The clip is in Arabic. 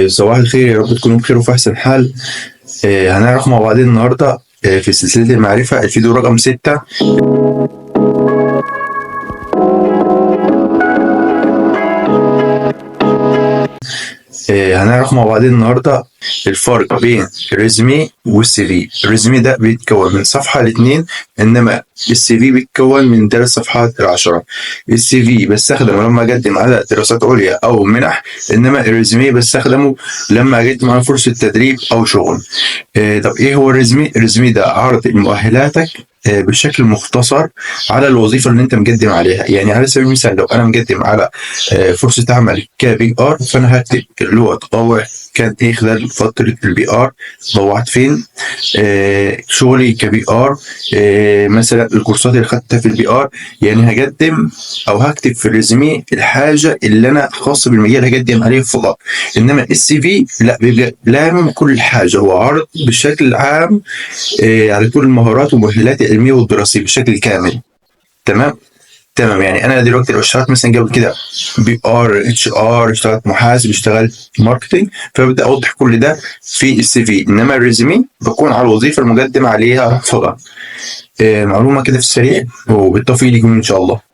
صباح الخير، يا رب تكونوا بخير وفي أحسن حال. هنعرف مع بعض النهاردة في سلسلة المعرفة الفيديو رقم 6. هنعرف مع بعض النهاردة الفرق بين الريزومي والسي في. الريزومي ده بيتكون من صفحة لاتنين، إنما السي في بيتكون من 3 صفحات ل10. السي في بستخدمه لما أقدم على دراسات عليا أو منح، إنما الريزومي بستخدمه لما أقدم على فرصة تدريب أو شغل. طب إيه هو الريزومي؟ الريزومي ده عرض مؤهلاتك بشكل مختصر على الوظيفة اللي انت مقدم عليها. يعني على سبيل المثال لو انا مقدم على فرصة عمل كبي ار، فانا هكتب اللي هو تطوع كان ايه خلال فترة البي ار، تطوعت فين، شغلي كبي ار، مثلا الكورسات اللي خدتها في البي ار. يعني هقدم او هكتب في الريزومي الحاجة اللي انا خاصة بالمجال هقدم عليه فقط. انما السي في لا، بيبقى لامم كل حاجة، هو عرض بشكل عام على كل المهارات والمؤهلات العلميه والدراسيه بشكل كامل. تمام. تمام، يعني انا دلوقتي لو اشتغلت مثلا قبل كده بي ار اتش ار، اشتغلت محاسب، اشتغلت ماركتنج، فببدا اوضح كل ده في السي في. انما الريزومي بكون على الوظيفه المقدم عليها فقط. معلومه كده في السريع، وبالتوفيق لكم ان شاء الله.